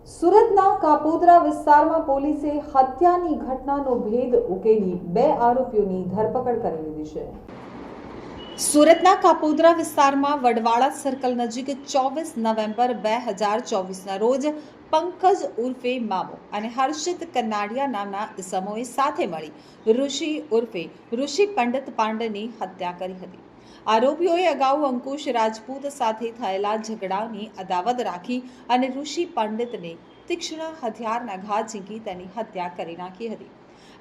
સુરતના કાપોદ્રા વિસ્તારમાં પોલીસે હત્યાની ઘટનાનો ભેદ ઉકેલી 2 આરોપીઓની ધરપકડ કરી લીધી છે। સુરતના કાપોદ્રા વિસ્તારમાં વડવાળા સર્કલ નજીક 24 નવેમ્બર 2024ના રોજ પંકજ ઉર્ફે મામો અને હર્ષિત કનાડિયા નામના ઇસમોએ સાથે મળી ઋષિ ઉર્ફે ઋષિ પંડિત પાંડેની હત્યા કરી હતી। આરોપીઓએ અગાઉ અંકુશ રાજપૂત સાથે થયેલા ઝઘડાની અદાવત રાખી અને ઋષિ પંડિતને તીક્ષ્ણ હથિયારના ઘા ઝીંકી તેની હત્યા કરી નાખી હતી।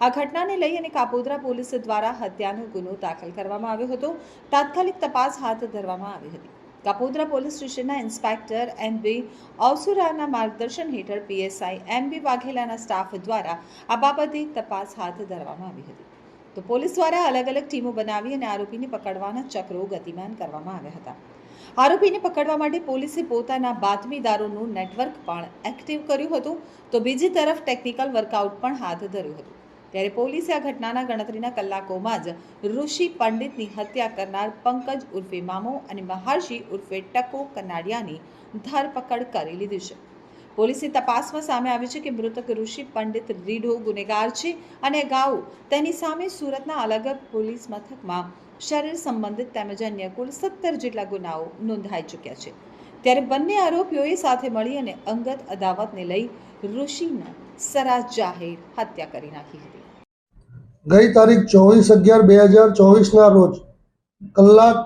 આ ઘટનાને લઈ અને કાપોદ્રા પોલીસ દ્વારા હત્યાનો ગુનો દાખલ કરવામાં આવ્યો હતો। તાત્કાલિક તપાસ હાથ ધરવામાં આવી હતી। કાપોદ્રા પોલીસ સ્ટેશનના ઇન્સ્પેક્ટર એન.બી. ઓસુરાના માર્ગદર્શન હેઠળ પીએસઆઈ એમ.બી. વાઘેલાના સ્ટાફ દ્વારા આ બાબતે તપાસ હાથ ધરવામાં આવી હતી। તો પોલીસ દ્વારા અલગ અલગ ટીમો બનાવી અને આરોપીને પકડવાના ચક્રો ગતિમાન કરવામાં આવ્યા હતા। આરોપીને પકડવા માટે પોલીસે પોતાના બાતમીદારોનું નેટવર્ક પણ એક્ટિવ કર્યું હતું, તો બીજી તરફ ટેકનિકલ વર્કઆઉટ પણ હાથ ધર્યું હતું। ત્યારે પોલીસે આ ઘટનાના ગણતરીના કલાકોમાં જ ઋષિ પંડિતની હત્યા કરનાર પંકજ ઉર્ફે મામો અને મહર્ષિ ઉર્ફે ટકો કનાડિયાની ધરપકડ કરી લીધી છે। પોલીસની તપાસમાં સામે આવ્યું છે કે મૃતક ઋષિ પંડિત રીઢો ગુનેગાર છે અને અગાઉ તેની સામે સુરતના અલગ પોલીસ મથકમાં શરીર સંબંધિત તેમજ અન્ય કુલ 17 જેટલા ગુનાઓ નોંધાઈ ચૂક્યા છે। ત્યારે બંને આરોપીઓએ સાથે મળી અને અંગત અદાવતને લઈ ઋષિની સરા જાહેર હત્યા કરી નાખી હતી। ગઈ તારીખ 24/11/2024ના રોજ કલાક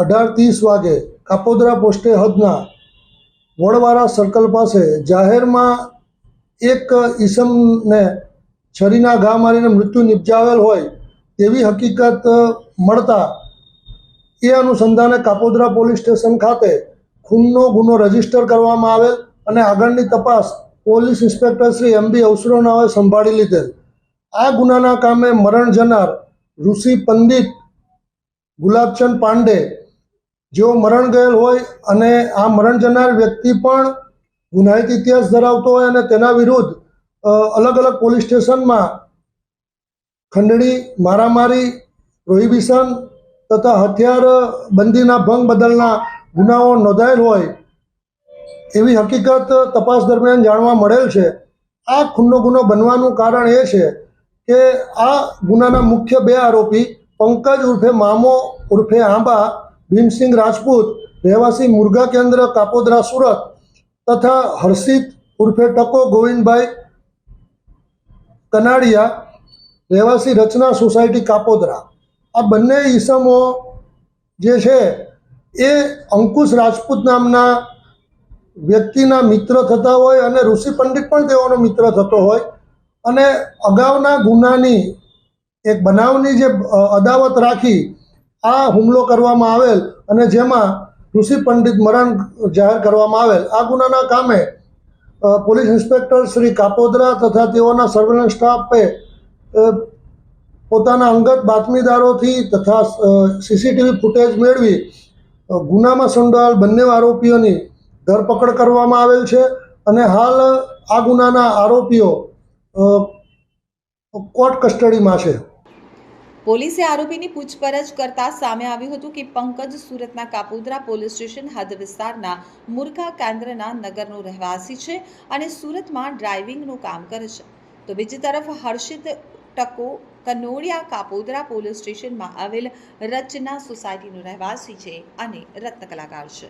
18:30 વાગે કાપોદ્રા પોસ્ટે હદના વડવાળા સર્કલ પાસે જાહેરમાં એક ઈસમને છરીના ઘા મારીને મૃત્યુ નિપજાવેલ હોય તેવી હકીકત મળતા એ અનુસંધાને કાપોદ્રા પોલીસ સ્ટેશન ખાતે ખૂનનો ગુનો રજીસ્ટર કરવામાં આવેલ અને આગળની તપાસ પોલીસ ઇન્સ્પેક્ટર શ્રી એમ.બી. ઓસુરાનાઓએ સંભાળી લીધેલ। આ ગુનાના કામે મરણ જનાર ઋષિ પંડિત ગુલાબચંદ પાંડે જેઓ મરણ ગયેલ હોય અને આ મરણ જનાર વ્યક્તિ પણ ગુનાહિત ઇતિહાસ ધરાવતો હોય અને તેના વિરુદ્ધ અલગ અલગ પોલીસ સ્ટેશનમાં ખંડણી, મારામારી, પ્રોહિબિશન તથા હથિયાર બંધીના ભંગ બદલના ગુનાઓ નોંધાયેલ હોય એવી હકીકત તપાસ દરમિયાન જાણવા મળેલ છે। આ ખૂનનો ગુનો બનવાનું કારણ એ છે કે આ ગુનાના મુખ્ય 2 આરોપી પંકજ ઉર્ફે મામો ઉર્ફે આંબા ભીમસિંહ રાજપૂત રહેવાસી મુરઘા કેન્દ્ર કાપોદ્રા સુરત તથા હર્ષિત ઉર્ફે ટકો ગોવિંદભાઈ કનાડિયા રહેવાસી રચના સોસાયટી કાપોદ્રા, આ બંને ઈસમો જે છે એ અંકુશ રાજપૂત નામના વ્યક્તિના મિત્ર થતા હોય અને ઋષિ પંડિત પણ તેઓનો મિત્ર થતો હોય અને અગાઉના ગુનાની એક બનાવની જે અદાવત રાખી આ હુમલો કરવામાં આવેલ અને જેમાં ઋષિ પંડિત મરણ જાહેર કરવામાં આવેલ। આ ગુનાના કામે પોલીસ ઇન્સ્પેક્ટર શ્રી કાપોદ્રા તથા તેઓના સર્વેલન્સ સ્ટાફે પોતાના અંગત બાતમીદારોથી તથા સીસીટીવી ફૂટેજ મેળવી ગુનામાં સંડોવાયેલ બંને આરોપીઓની ધરપકડ કરવામાં આવેલ છે અને હાલ આ ગુનાના આરોપીઓ કોર્ટ કસ્ટડીમાં છે। પોલીસે આરોપીની પૂછપરછ કરતા સામે આવ્યું હતું કે પંકજ સુરતના કાપોદ્રા પોલીસ સ્ટેશન હદ વિસ્તારના મુરઘા કેન્દ્રના નગરનો રહેવાસી છે અને સુરતમાં ડ્રાઇવિંગનું કામ કરે છે। તો બીજી તરફ હર્ષિત ટકો કનોડિયા કાપોદ્રા પોલીસ સ્ટેશનમાં આવેલ રચના સોસાયટીનો રહેવાસી છે અને રત્ન કલાકાર છે।